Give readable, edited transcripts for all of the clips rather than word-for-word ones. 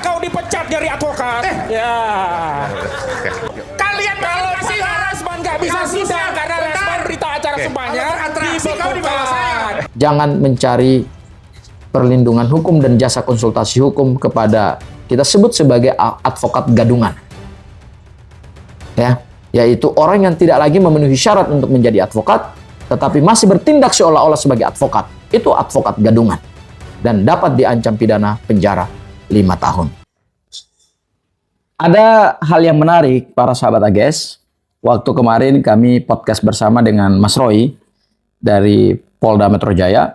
kau dipecat dari advokat. Ya. Kalian Kalau si Rasman nggak bisa sidang karena Rasman berita acara sumpahnya dibekukan. Jangan mencari perlindungan hukum dan jasa konsultasi hukum kepada kita sebut sebagai advokat gadungan. Ya, yaitu orang yang tidak lagi memenuhi syarat untuk menjadi advokat, tetapi masih bertindak seolah-olah sebagai advokat. Itu advokat gadungan dan dapat diancam pidana penjara 5 tahun. Ada hal yang menarik para sahabat AGS. Waktu kemarin kami podcast bersama dengan Mas Roy dari Polda Metro Jaya.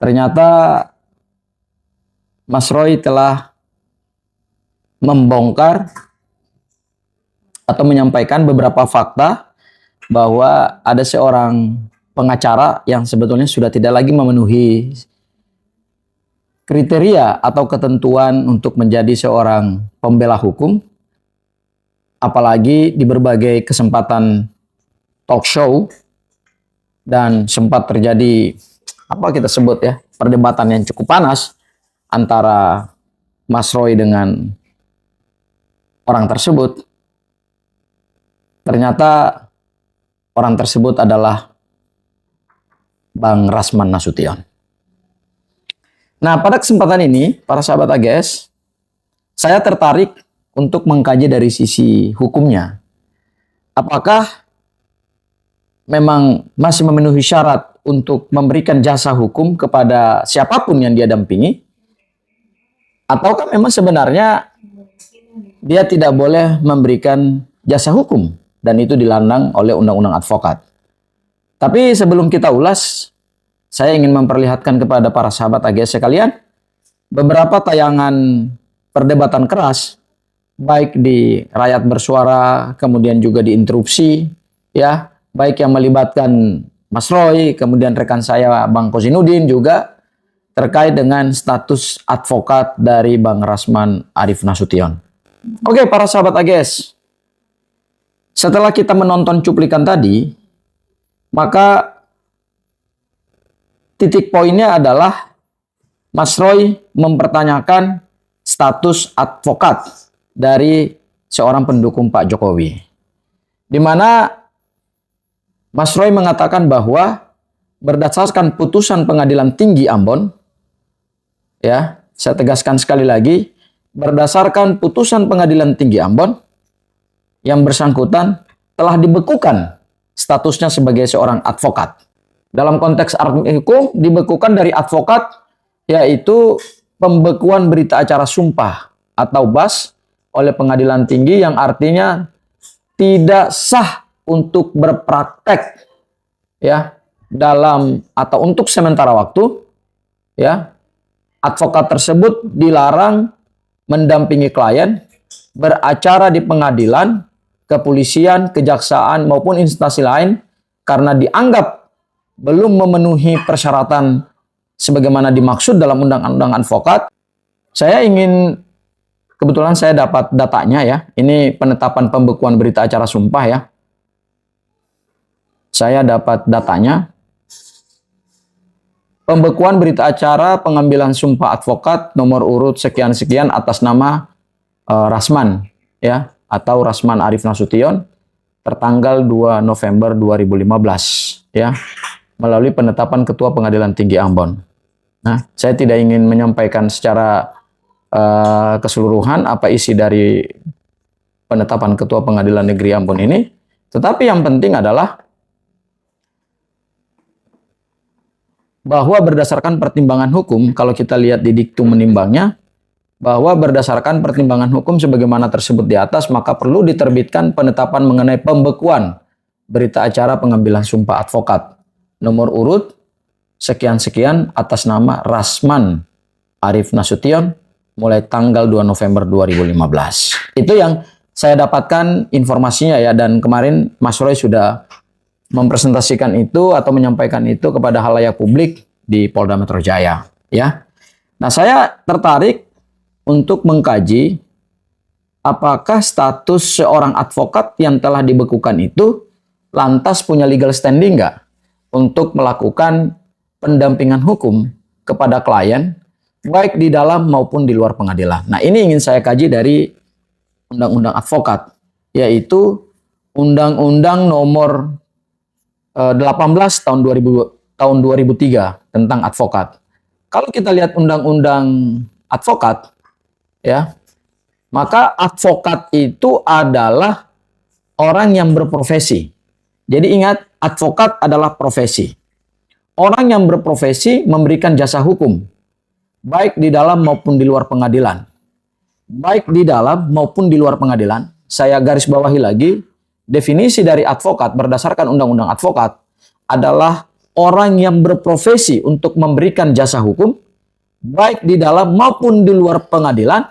Ternyata Mas Roy telah membongkar atau menyampaikan beberapa fakta bahwa ada seorang pengacara yang sebetulnya sudah tidak lagi memenuhi kriteria atau ketentuan untuk menjadi seorang pembela hukum, apalagi di berbagai kesempatan talk show, dan sempat terjadi apa kita sebut ya, perdebatan yang cukup panas antara Mas Roy dengan orang tersebut. Ternyata orang tersebut adalah Bang Rasman Nasution. Nah, pada kesempatan ini, para sahabat AGS, saya tertarik untuk mengkaji dari sisi hukumnya. Apakah memang masih memenuhi syarat untuk memberikan jasa hukum kepada siapapun yang dia dampingi? Ataukah memang sebenarnya dia tidak boleh memberikan jasa hukum dan itu dilandang oleh undang-undang advokat? Tapi sebelum kita ulas, saya ingin memperlihatkan kepada para sahabat AGS sekalian beberapa tayangan perdebatan keras, baik di Rakyat Bersuara, kemudian juga di Interupsi, ya, baik yang melibatkan Mas Roy, kemudian rekan saya Bang Kozinudin juga terkait dengan status advokat dari Bang Rasman Arif Nasution. Oke, para sahabat AGS, setelah kita menonton cuplikan tadi, maka titik poinnya adalah Mas Roy mempertanyakan status advokat dari seorang pendukung Pak Jokowi. Di mana Mas Roy mengatakan bahwa berdasarkan putusan Pengadilan Tinggi Ambon, ya, saya tegaskan sekali lagi, berdasarkan putusan Pengadilan Tinggi Ambon, yang bersangkutan telah dibekukan statusnya sebagai seorang advokat. Dalam konteks hukum, dibekukan dari advokat, yaitu pembekuan berita acara sumpah atau BAS oleh Pengadilan Tinggi, yang artinya tidak sah untuk berpraktek, ya, dalam atau untuk sementara waktu, ya. Advokat tersebut dilarang mendampingi klien beracara di pengadilan, kepolisian, kejaksaan maupun instansi lain karena dianggap belum memenuhi persyaratan sebagaimana dimaksud dalam undang-undang advokat. Saya ingin, kebetulan saya dapat datanya ya, ini penetapan pembekuan berita acara sumpah ya. Saya dapat datanya. Pembekuan berita acara pengambilan sumpah advokat nomor urut sekian-sekian atas nama Rasman ya, atau Rasman Arif Nasution tertanggal 2 November 2015 ya, melalui penetapan Ketua Pengadilan Tinggi Ambon. Nah, saya tidak ingin menyampaikan secara keseluruhan apa isi dari penetapan Ketua Pengadilan Negeri Ambon ini, tetapi yang penting adalah bahwa berdasarkan pertimbangan hukum, kalau kita lihat di diktum menimbangnya, bahwa berdasarkan pertimbangan hukum sebagaimana tersebut di atas, maka perlu diterbitkan penetapan mengenai pembekuan berita acara pengambilan sumpah advokat nomor urut sekian-sekian atas nama Rasman Arif Nasution mulai tanggal 2 November 2015. Itu yang saya dapatkan informasinya ya, dan kemarin Mas Roy sudah mempresentasikan itu atau menyampaikan itu kepada halayak publik di Polda Metro Jaya ya. Nah, saya tertarik untuk mengkaji apakah status seorang advokat yang telah dibekukan itu lantas punya legal standing nggak untuk melakukan pendampingan hukum kepada klien baik di dalam maupun di luar pengadilan. Nah, ini ingin saya kaji dari Undang-Undang Advokat, yaitu Undang-Undang Nomor 18 tahun 2003 tentang advokat. Kalau kita lihat Undang-Undang Advokat, ya, maka advokat itu adalah orang yang berprofesi. Jadi ingat, advokat adalah profesi. Orang yang berprofesi memberikan jasa hukum, baik di dalam maupun di luar pengadilan. Baik di dalam maupun di luar pengadilan. Saya garis bawahi lagi, definisi dari advokat berdasarkan Undang-Undang Advokat adalah orang yang berprofesi untuk memberikan jasa hukum, baik di dalam maupun di luar pengadilan,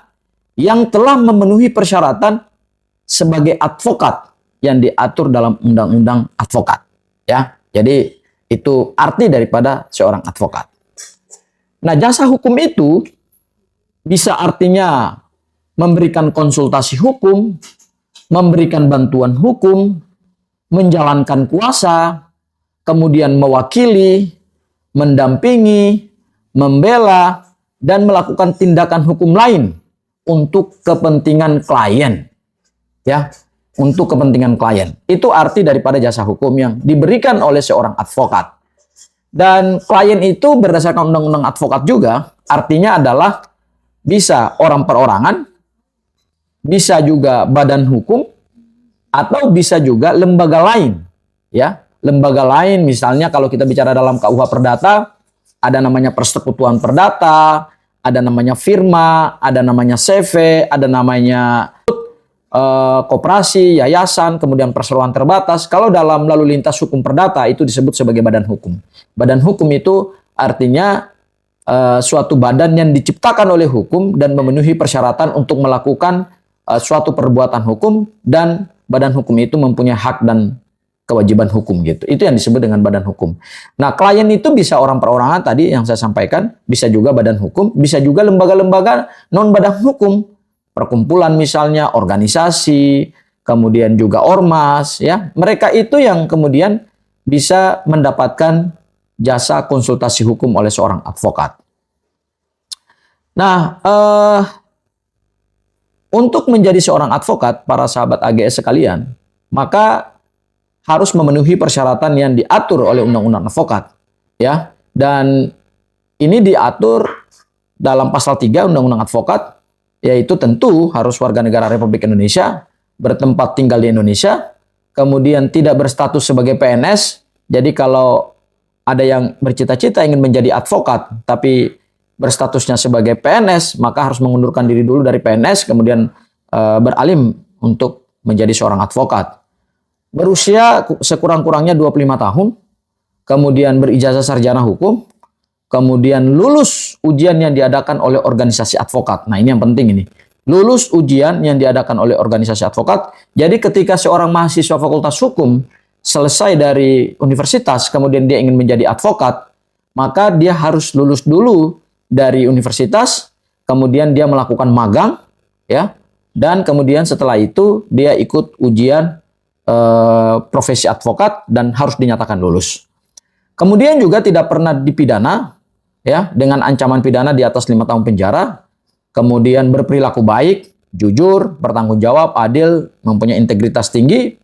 yang telah memenuhi persyaratan sebagai advokat yang diatur dalam Undang-Undang Advokat. Ya, jadi itu arti daripada seorang advokat. Nah, jasa hukum itu bisa artinya memberikan konsultasi hukum, memberikan bantuan hukum, menjalankan kuasa, kemudian mewakili, mendampingi, membela, dan melakukan tindakan hukum lain untuk kepentingan klien. Ya, untuk kepentingan klien. Itu arti daripada jasa hukum yang diberikan oleh seorang advokat. Dan klien itu berdasarkan Undang-Undang Advokat juga, artinya adalah bisa orang perorangan, bisa juga badan hukum, atau bisa juga lembaga lain. Ya, lembaga lain misalnya kalau kita bicara dalam KUH Perdata, ada namanya persekutuan perdata, ada namanya firma, ada namanya CV, ada namanya koperasi, yayasan, kemudian perseroan terbatas. Kalau dalam lalu lintas hukum perdata itu disebut sebagai badan hukum. Badan hukum itu artinya suatu badan yang diciptakan oleh hukum dan memenuhi persyaratan untuk melakukan suatu perbuatan hukum, dan badan hukum itu mempunyai hak dan kewajiban hukum gitu. Itu yang disebut dengan badan hukum. Nah, klien itu bisa orang perorangan tadi yang saya sampaikan, bisa juga badan hukum, bisa juga lembaga-lembaga non badan hukum. Perkumpulan misalnya, organisasi, kemudian juga ormas, ya. Mereka itu yang kemudian bisa mendapatkan jasa konsultasi hukum oleh seorang advokat. Nah, untuk menjadi seorang advokat, para sahabat AGS sekalian, maka harus memenuhi persyaratan yang diatur oleh Undang-Undang Advokat, ya. Dan ini diatur dalam pasal 3 Undang-Undang Advokat, yaitu tentu harus warga negara Republik Indonesia, bertempat tinggal di Indonesia, kemudian tidak berstatus sebagai PNS. Jadi kalau ada yang bercita-cita ingin menjadi advokat, tapi berstatusnya sebagai PNS, maka harus mengundurkan diri dulu dari PNS, kemudian beralih untuk menjadi seorang advokat. Berusia sekurang-kurangnya 25 tahun, kemudian berijazah sarjana hukum, kemudian lulus ujian yang diadakan oleh organisasi advokat. Nah, ini yang penting ini. Lulus ujian yang diadakan oleh organisasi advokat. Jadi ketika seorang mahasiswa fakultas hukum selesai dari universitas, kemudian dia ingin menjadi advokat, maka dia harus lulus dulu dari universitas, kemudian dia melakukan magang, ya, dan kemudian setelah itu dia ikut ujian profesi advokat dan harus dinyatakan lulus. Kemudian juga tidak pernah dipidana, ya, dengan ancaman pidana di atas 5 tahun penjara. Kemudian berperilaku baik, jujur, bertanggung jawab, adil, mempunyai integritas tinggi.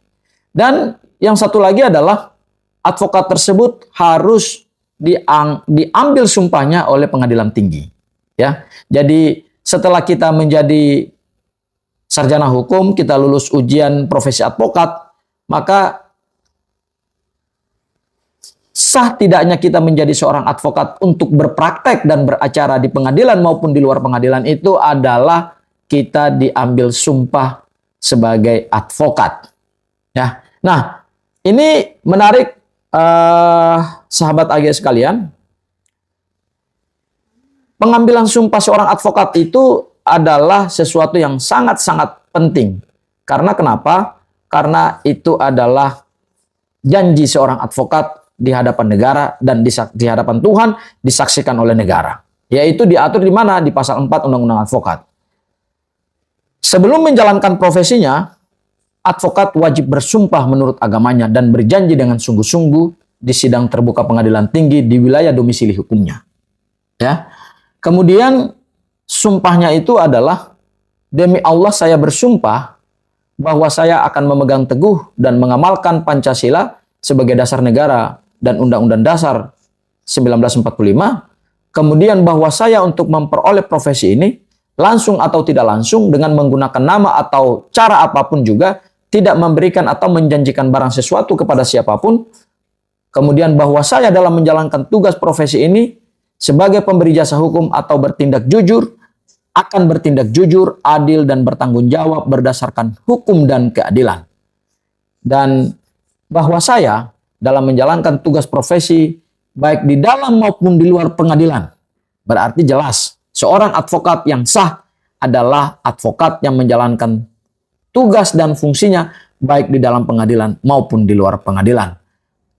Dan yang satu lagi adalah advokat tersebut harus diambil sumpahnya oleh pengadilan tinggi, ya. Jadi setelah kita menjadi sarjana hukum, kita lulus ujian profesi advokat, maka sah tidaknya kita menjadi seorang advokat untuk berpraktek dan beracara di pengadilan maupun di luar pengadilan itu adalah kita diambil sumpah sebagai advokat. Ya. Nah, ini menarik sahabat AG sekalian. Pengambilan sumpah seorang advokat itu adalah sesuatu yang sangat-sangat penting. Karena kenapa? Karena itu adalah janji seorang advokat di hadapan negara dan di hadapan Tuhan disaksikan oleh negara. Yaitu diatur di mana? Di pasal 4 Undang-Undang Advokat. Sebelum menjalankan profesinya, advokat wajib bersumpah menurut agamanya dan berjanji dengan sungguh-sungguh di sidang terbuka pengadilan tinggi di wilayah domisili hukumnya. Ya. Kemudian sumpahnya itu adalah, demi Allah saya bersumpah bahwa saya akan memegang teguh dan mengamalkan Pancasila sebagai dasar negara dan Undang-Undang Dasar 1945. Kemudian bahwa saya untuk memperoleh profesi ini langsung atau tidak langsung dengan menggunakan nama atau cara apapun juga tidak memberikan atau menjanjikan barang sesuatu kepada siapapun. Kemudian bahwa saya dalam menjalankan tugas profesi ini sebagai pemberi jasa hukum atau bertindak jujur, akan bertindak jujur, adil, dan bertanggung jawab berdasarkan hukum dan keadilan. Dan bahwa saya dalam menjalankan tugas profesi, baik di dalam maupun di luar pengadilan. Berarti jelas, seorang advokat yang sah adalah advokat yang menjalankan tugas dan fungsinya baik di dalam pengadilan maupun di luar pengadilan.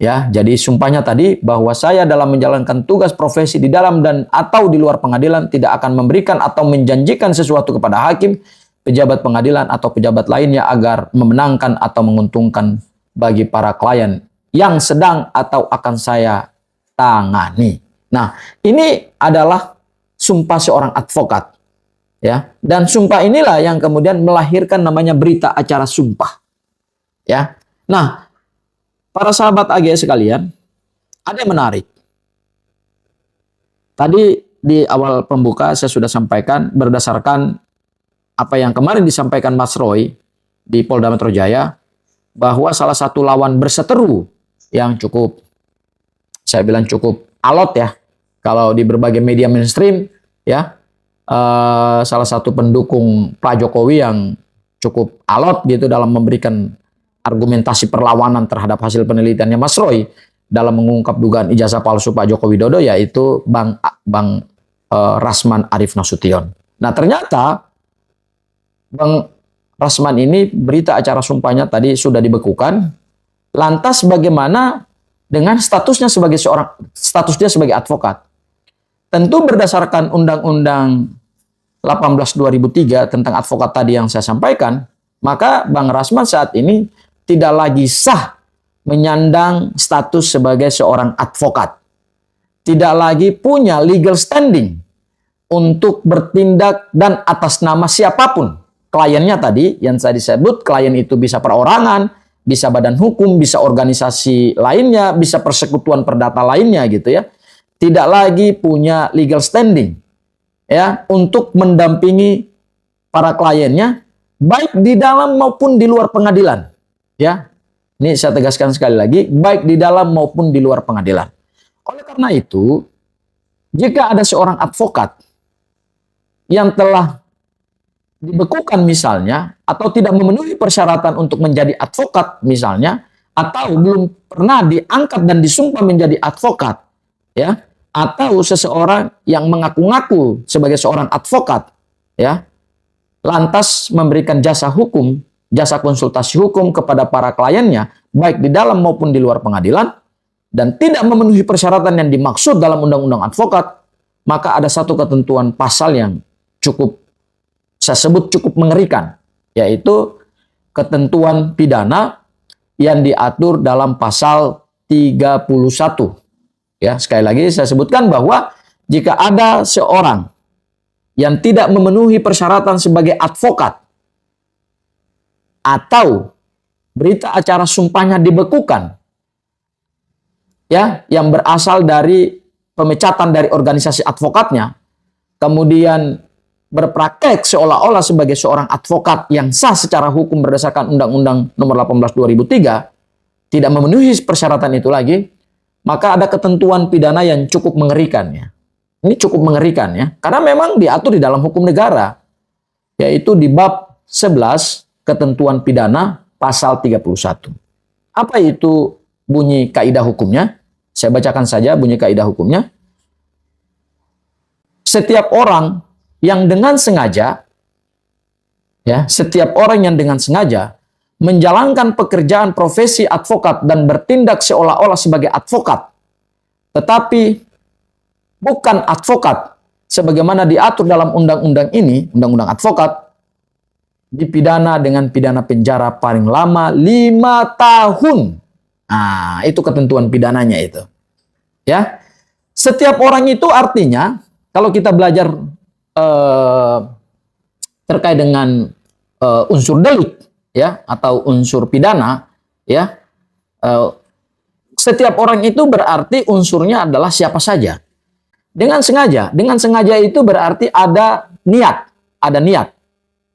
Ya, jadi sumpahnya tadi bahwa saya dalam menjalankan tugas profesi di dalam dan atau di luar pengadilan tidak akan memberikan atau menjanjikan sesuatu kepada hakim, pejabat pengadilan atau pejabat lainnya agar memenangkan atau menguntungkan bagi para klien yang sedang atau akan saya tangani. Nah, ini adalah sumpah seorang advokat. Ya, dan sumpah inilah yang kemudian melahirkan namanya berita acara sumpah. Ya. Nah, para sahabat AGS sekalian, ada yang menarik. Tadi di awal pembuka saya sudah sampaikan berdasarkan apa yang kemarin disampaikan Mas Roy di Polda Metro Jaya, bahwa salah satu lawan berseteru yang cukup, saya bilang cukup alot ya, kalau di berbagai media mainstream ya, salah satu pendukung Pak Jokowi yang cukup alot gitu dalam memberikan argumentasi perlawanan terhadap hasil penelitiannya Mas Roy dalam mengungkap dugaan ijazah palsu Pak Joko Widodo, yaitu Bang Rasman Arif Nasution. Nah, ternyata Bang Rasman ini berita acara sumpahnya tadi sudah dibekukan. Lantas bagaimana dengan statusnya sebagai dia sebagai advokat? Tentu berdasarkan Undang-Undang 18/2003 tentang advokat tadi yang saya sampaikan, maka Bang Rasman saat ini tidak lagi sah menyandang status sebagai seorang advokat. Tidak lagi punya legal standing untuk bertindak dan atas nama siapapun. Kliennya tadi yang saya disebut, klien itu bisa perorangan, bisa badan hukum, bisa organisasi lainnya, bisa persekutuan perdata lainnya gitu ya. Tidak lagi punya legal standing ya untuk mendampingi para kliennya baik di dalam maupun di luar pengadilan. Ya, ini saya tegaskan sekali lagi, baik di dalam maupun di luar pengadilan. Oleh karena itu, jika ada seorang advokat yang telah dibekukan misalnya, atau tidak memenuhi persyaratan untuk menjadi advokat misalnya, atau belum pernah diangkat dan disumpah menjadi advokat, ya, atau seseorang yang mengaku-ngaku sebagai seorang advokat, ya, lantas memberikan jasa hukum, jasa konsultasi hukum kepada para kliennya, baik di dalam maupun di luar pengadilan, dan tidak memenuhi persyaratan yang dimaksud dalam Undang-Undang Advokat, maka ada satu ketentuan pasal yang saya sebut cukup mengerikan, yaitu ketentuan pidana yang diatur dalam pasal 31. Ya, sekali lagi saya sebutkan bahwa jika ada seorang yang tidak memenuhi persyaratan sebagai advokat, atau berita acara sumpahnya dibekukan, ya, yang berasal dari pemecatan dari organisasi advokatnya, kemudian berpraktek seolah-olah sebagai seorang advokat yang sah secara hukum berdasarkan Undang-Undang Nomor 18/2003, tidak memenuhi persyaratan itu lagi, maka ada ketentuan pidana yang cukup mengerikan ya. Ini cukup mengerikan ya, karena memang diatur di dalam hukum negara, yaitu di bab 11 ketentuan pidana pasal 31. Apa itu bunyi kaidah hukumnya? Saya bacakan saja bunyi kaidah hukumnya. Setiap orang yang dengan sengaja, ya, setiap orang yang dengan sengaja menjalankan pekerjaan profesi advokat dan bertindak seolah-olah sebagai advokat, tetapi bukan advokat sebagaimana diatur dalam undang-undang ini, undang-undang advokat, dipidana dengan pidana penjara paling lama 5 tahun. Nah, itu ketentuan pidananya itu. Ya. Setiap orang itu artinya kalau kita belajar terkait dengan unsur delik ya atau unsur pidana ya, setiap orang itu berarti unsurnya adalah siapa saja. Dengan sengaja itu berarti ada niat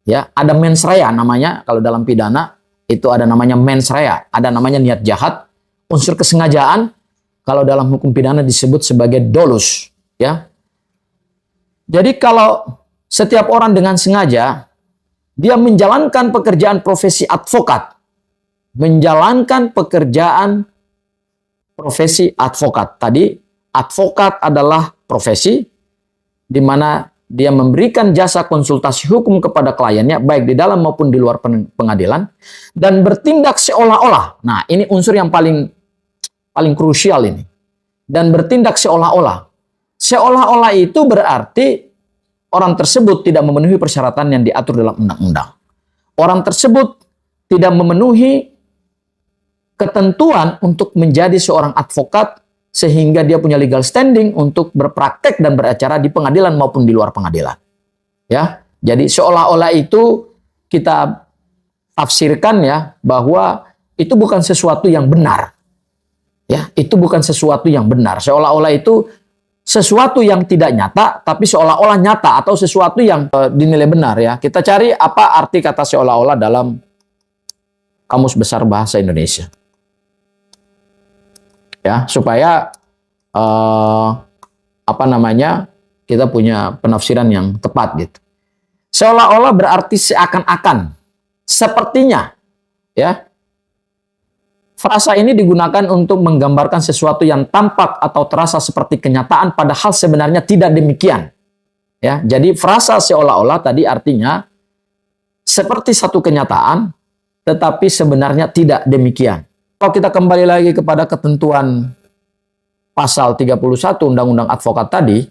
ya, ada mens rea namanya kalau dalam pidana itu ada namanya mens rea, ada namanya niat jahat. Unsur kesengajaan kalau dalam hukum pidana disebut sebagai dolus ya. Jadi kalau setiap orang dengan sengaja dia menjalankan pekerjaan profesi advokat, tadi advokat adalah profesi di mana dia memberikan jasa konsultasi hukum kepada kliennya baik di dalam maupun di luar pengadilan dan bertindak seolah-olah. Nah, ini unsur yang paling krusial ini. Dan bertindak seolah-olah. Seolah-olah itu berarti orang tersebut tidak memenuhi persyaratan yang diatur dalam undang-undang. Orang tersebut tidak memenuhi ketentuan untuk menjadi seorang advokat sehingga dia punya legal standing untuk berpraktek dan beracara di pengadilan maupun di luar pengadilan. Ya, jadi seolah-olah itu kita tafsirkan ya bahwa itu bukan sesuatu yang benar. Ya, itu bukan sesuatu yang benar. Seolah-olah itu sesuatu yang tidak nyata tapi seolah-olah nyata atau sesuatu yang dinilai benar ya. Kita cari apa arti kata seolah-olah dalam Kamus Besar Bahasa Indonesia. Ya, supaya kita punya penafsiran yang tepat gitu. Seolah-olah berarti seakan-akan, sepertinya, ya. Frasa ini digunakan untuk menggambarkan sesuatu yang tampak atau terasa seperti kenyataan, padahal sebenarnya tidak demikian. Ya, jadi frasa seolah-olah tadi artinya seperti satu kenyataan, tetapi sebenarnya tidak demikian. Kalau kita kembali lagi kepada ketentuan pasal 31 Undang-Undang Advokat tadi,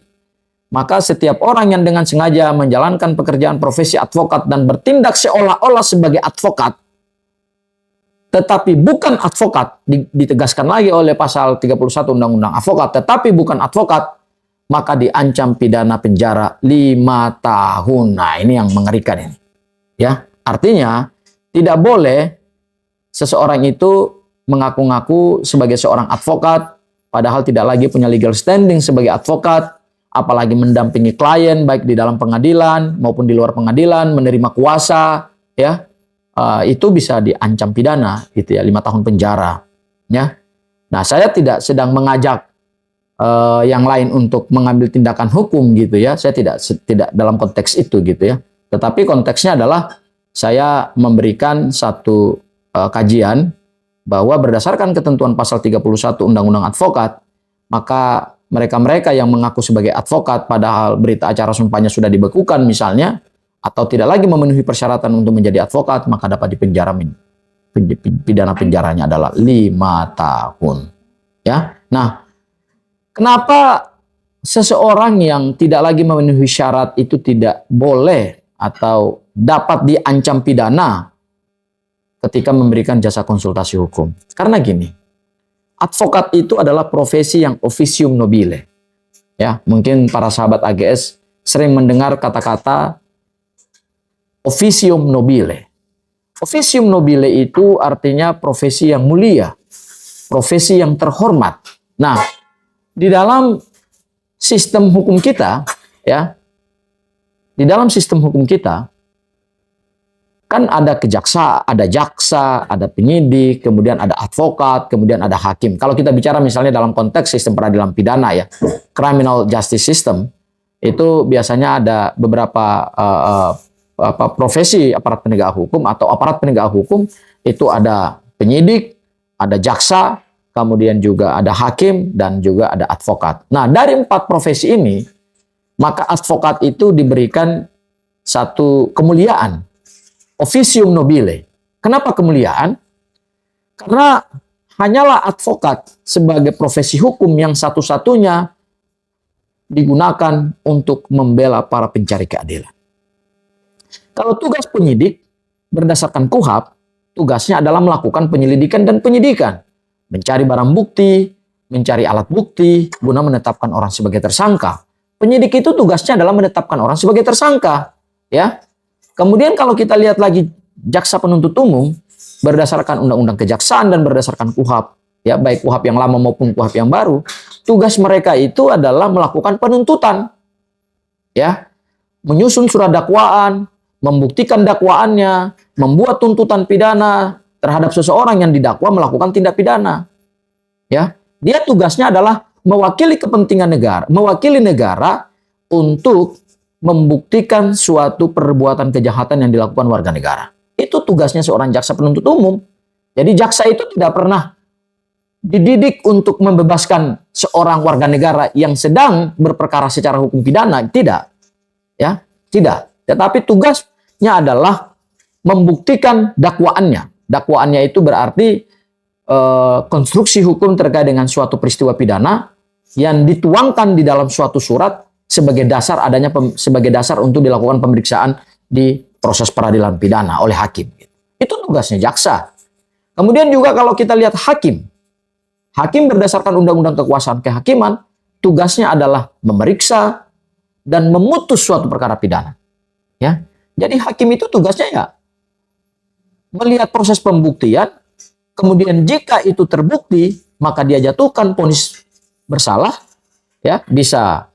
maka setiap orang yang dengan sengaja menjalankan pekerjaan profesi advokat dan bertindak seolah-olah sebagai advokat, tetapi bukan advokat, ditegaskan lagi oleh pasal 31 Undang-Undang Advokat, tetapi bukan advokat, maka diancam pidana penjara 5 tahun. Nah, ini yang mengerikan ini. Ya, artinya tidak boleh seseorang itu mengaku-ngaku sebagai seorang advokat, padahal tidak lagi punya legal standing sebagai advokat, apalagi mendampingi klien baik di dalam pengadilan maupun di luar pengadilan, menerima kuasa, ya, itu bisa diancam pidana, gitu ya, 5 tahun penjara. Ya, nah saya tidak sedang mengajak yang lain untuk mengambil tindakan hukum, gitu ya, saya tidak dalam konteks itu, gitu ya. Tetapi konteksnya adalah saya memberikan satu kajian bahwa berdasarkan ketentuan pasal 31 Undang-Undang Advokat, maka mereka-mereka yang mengaku sebagai advokat padahal berita acara sumpahnya sudah dibekukan misalnya, atau tidak lagi memenuhi persyaratan untuk menjadi advokat, maka dapat dipenjara. Pidana penjaranya adalah 5 tahun. Ya, nah, kenapa seseorang yang tidak lagi memenuhi syarat itu tidak boleh atau dapat diancam pidana ketika memberikan jasa konsultasi hukum? Karena gini, advokat itu adalah profesi yang officium nobile. Ya, mungkin para sahabat AGS sering mendengar kata-kata officium nobile. Officium nobile itu artinya profesi yang mulia, profesi yang terhormat. Nah, di dalam sistem hukum kita, ya, di dalam sistem hukum kita, kan ada jaksa, ada penyidik, kemudian ada advokat, kemudian ada hakim. Kalau kita bicara misalnya dalam konteks sistem peradilan pidana ya, criminal justice system, itu biasanya ada beberapa profesi aparat penegak hukum atau aparat penegak hukum, itu ada penyidik, ada jaksa, kemudian juga ada hakim, dan juga ada advokat. Nah, dari 4 profesi ini, maka advokat itu diberikan satu kemuliaan, officium nobile. Kenapa kemuliaan? Karena hanyalah advokat sebagai profesi hukum yang satu-satunya digunakan untuk membela para pencari keadilan. Kalau tugas penyidik berdasarkan KUHAP, tugasnya adalah melakukan penyelidikan dan penyidikan, mencari barang bukti, mencari alat bukti, guna menetapkan orang sebagai tersangka. Penyidik itu tugasnya adalah menetapkan orang sebagai tersangka, ya. Kemudian kalau kita lihat lagi jaksa penuntut umum berdasarkan undang-undang kejaksaan dan berdasarkan KUHP, ya, baik KUHP yang lama maupun KUHP yang baru, tugas mereka itu adalah melakukan penuntutan, ya, menyusun surat dakwaan, membuktikan dakwaannya, membuat tuntutan pidana terhadap seseorang yang didakwa melakukan tindak pidana. Ya, dia tugasnya adalah mewakili kepentingan negara, mewakili negara untuk membuktikan suatu perbuatan kejahatan yang dilakukan warga negara. Itu tugasnya seorang jaksa penuntut umum. Jadi jaksa itu tidak pernah dididik untuk membebaskan seorang warga negara yang sedang berperkara secara hukum pidana, tidak. Ya, tidak. Tetapi tugasnya adalah membuktikan dakwaannya. Dakwaannya itu berarti konstruksi hukum terkait dengan suatu peristiwa pidana yang dituangkan di dalam suatu surat sebagai dasar sebagai dasar untuk dilakukan pemeriksaan di proses peradilan pidana oleh hakim. Itu tugasnya jaksa. Kemudian juga kalau kita lihat hakim berdasarkan undang-undang kekuasaan kehakiman, tugasnya adalah memeriksa dan memutus suatu perkara pidana. Ya, jadi hakim itu tugasnya ya melihat proses pembuktian. Kemudian jika itu terbukti, maka dia jatuhkan vonis bersalah, ya, bisa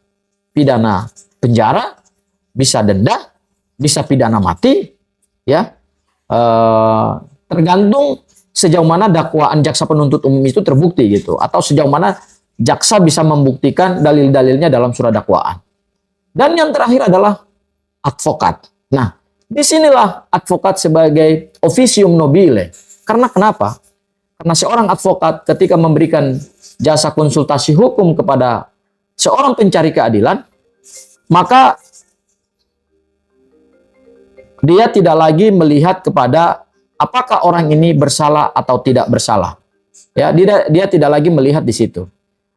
pidana penjara, bisa denda, bisa pidana mati, ya, tergantung sejauh mana dakwaan jaksa penuntut umum itu terbukti gitu, atau sejauh mana jaksa bisa membuktikan dalil-dalilnya dalam surat dakwaan. Dan yang terakhir adalah advokat. Nah, disinilah advokat sebagai officium nobile. Karena kenapa? Karena seorang advokat ketika memberikan jasa konsultasi hukum kepada seorang pencari keadilan, maka dia tidak lagi melihat kepada apakah orang ini bersalah atau tidak bersalah. Ya, dia tidak lagi melihat di situ.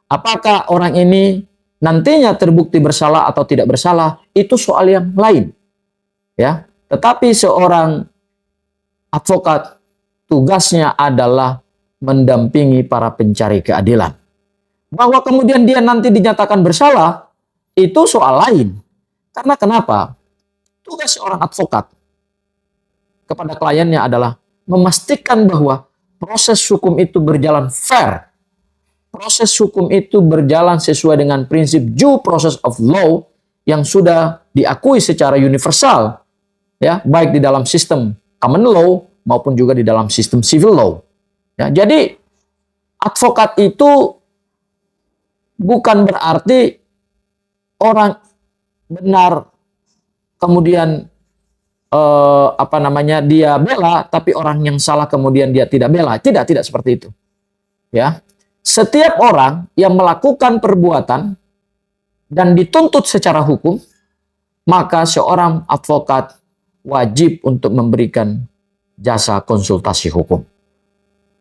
Apakah orang ini nantinya terbukti bersalah atau tidak bersalah, itu soal yang lain. Ya, tetapi seorang advokat tugasnya adalah mendampingi para pencari keadilan. Bahwa kemudian dia nanti dinyatakan bersalah, itu soal lain. Karena kenapa? Tugas seorang advokat kepada kliennya adalah memastikan bahwa proses hukum itu berjalan fair. Proses hukum itu berjalan sesuai dengan prinsip due process of law yang sudah diakui secara universal, ya, baik di dalam sistem common law maupun juga di dalam sistem civil law. Ya, jadi advokat itu bukan berarti orang benar kemudian dia bela, tapi orang yang salah kemudian dia tidak bela. Tidak seperti itu. Ya, setiap orang yang melakukan perbuatan dan dituntut secara hukum, maka seorang advokat wajib untuk memberikan jasa konsultasi hukum.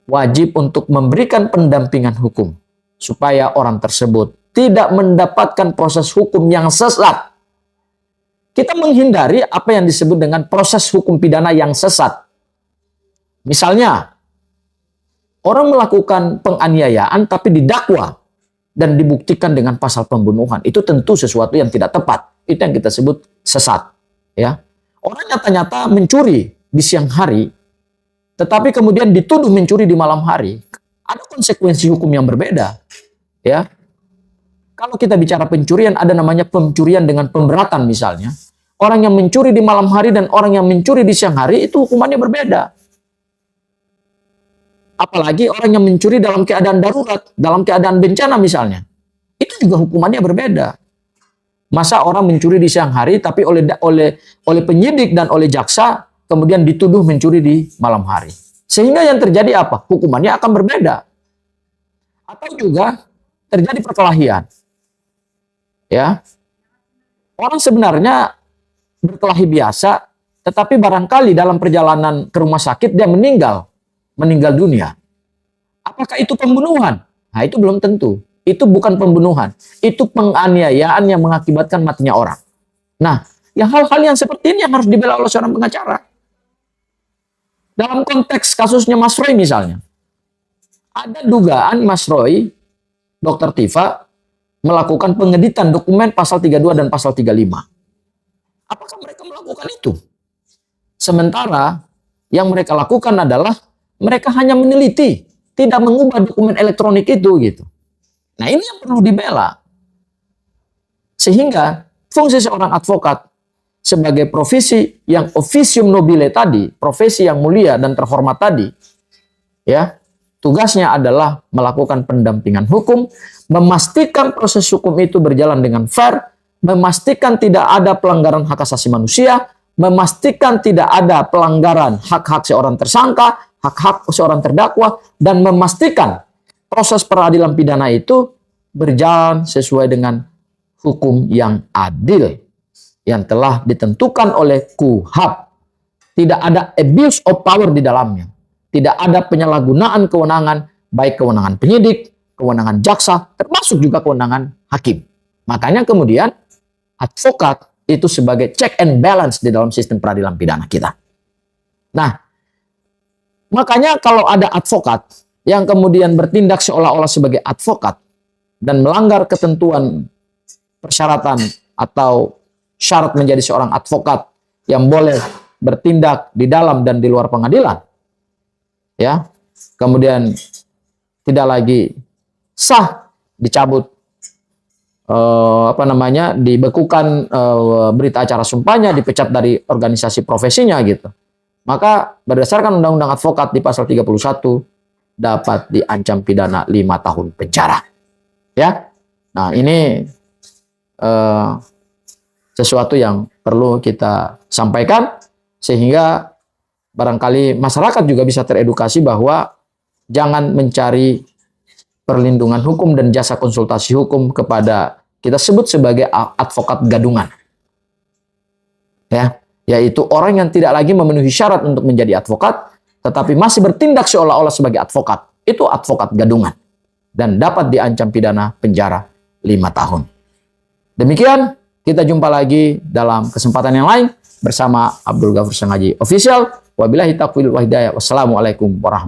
Wajib untuk memberikan pendampingan hukum supaya orang tersebut tidak mendapatkan proses hukum yang sesat. Kita menghindari apa yang disebut dengan proses hukum pidana yang sesat. Misalnya, orang melakukan penganiayaan tapi didakwa dan dibuktikan dengan pasal pembunuhan. Itu tentu sesuatu yang tidak tepat. Itu yang kita sebut sesat. Ya, orang nyata-nyata mencuri di siang hari, tetapi kemudian dituduh mencuri di malam hari. Ada konsekuensi hukum yang berbeda. Ya, kalau kita bicara pencurian, ada namanya pencurian dengan pemberatan misalnya. Orang yang mencuri di malam hari dan orang yang mencuri di siang hari itu hukumannya berbeda. Apalagi orang yang mencuri dalam keadaan darurat, dalam keadaan bencana misalnya. Itu juga hukumannya berbeda. Masa orang mencuri di siang hari tapi oleh penyidik dan oleh jaksa kemudian dituduh mencuri di malam hari. Sehingga yang terjadi apa? Hukumannya akan berbeda. Atau juga terjadi perkelahian. Ya. Orang sebenarnya berkelahi biasa, tetapi barangkali dalam perjalanan ke rumah sakit dia meninggal dunia. Apakah itu pembunuhan? Nah, itu belum tentu. Itu bukan pembunuhan. Itu penganiayaan yang mengakibatkan matinya orang. Nah, hal-hal yang seperti ini yang harus dibela oleh seorang pengacara. Dalam konteks kasusnya Mas Roy misalnya, ada dugaan Mas Roy, Dr. Tifa, melakukan pengeditan dokumen pasal 32 dan pasal 35. Apakah mereka melakukan itu? Sementara yang mereka lakukan adalah mereka hanya meneliti, tidak mengubah dokumen elektronik itu gitu. Nah, ini yang perlu dibela. Sehingga fungsi seorang advokat sebagai profesi yang officium nobile tadi, profesi yang mulia dan terhormat tadi, ya, tugasnya adalah melakukan pendampingan hukum, memastikan proses hukum itu berjalan dengan fair, memastikan tidak ada pelanggaran hak asasi manusia, memastikan tidak ada pelanggaran hak-hak seorang tersangka, hak-hak seorang terdakwa, dan memastikan proses peradilan pidana itu berjalan sesuai dengan hukum yang adil yang telah ditentukan oleh KUHP. Tidak ada abuse of power di dalamnya. Tidak ada penyalahgunaan kewenangan, baik kewenangan penyidik, kewenangan jaksa, termasuk juga kewenangan hakim. Makanya kemudian advokat itu sebagai check and balance di dalam sistem peradilan pidana kita. Nah, makanya kalau ada advokat yang kemudian bertindak seolah-olah sebagai advokat dan melanggar ketentuan persyaratan atau syarat menjadi seorang advokat yang boleh bertindak di dalam dan di luar pengadilan, ya, kemudian tidak lagi sah, dicabut dibekukan berita acara sumpahnya, dipecat dari organisasi profesinya gitu. Maka berdasarkan Undang-Undang Advokat di pasal 31 dapat diancam pidana 5 tahun penjara. Ya. Nah, ini sesuatu yang perlu kita sampaikan sehingga barangkali masyarakat juga bisa teredukasi bahwa jangan mencari perlindungan hukum dan jasa konsultasi hukum kepada kita sebut sebagai advokat gadungan. Ya, yaitu orang yang tidak lagi memenuhi syarat untuk menjadi advokat tetapi masih bertindak seolah-olah sebagai advokat. Itu advokat gadungan dan dapat diancam pidana penjara 5 tahun. Demikian, kita jumpa lagi dalam kesempatan yang lain bersama Abdul Ghafur Sengaji Official. Wabillahi taufiq wal hidayah. Wassalamualaikum warahmatullahi wabarakatuh.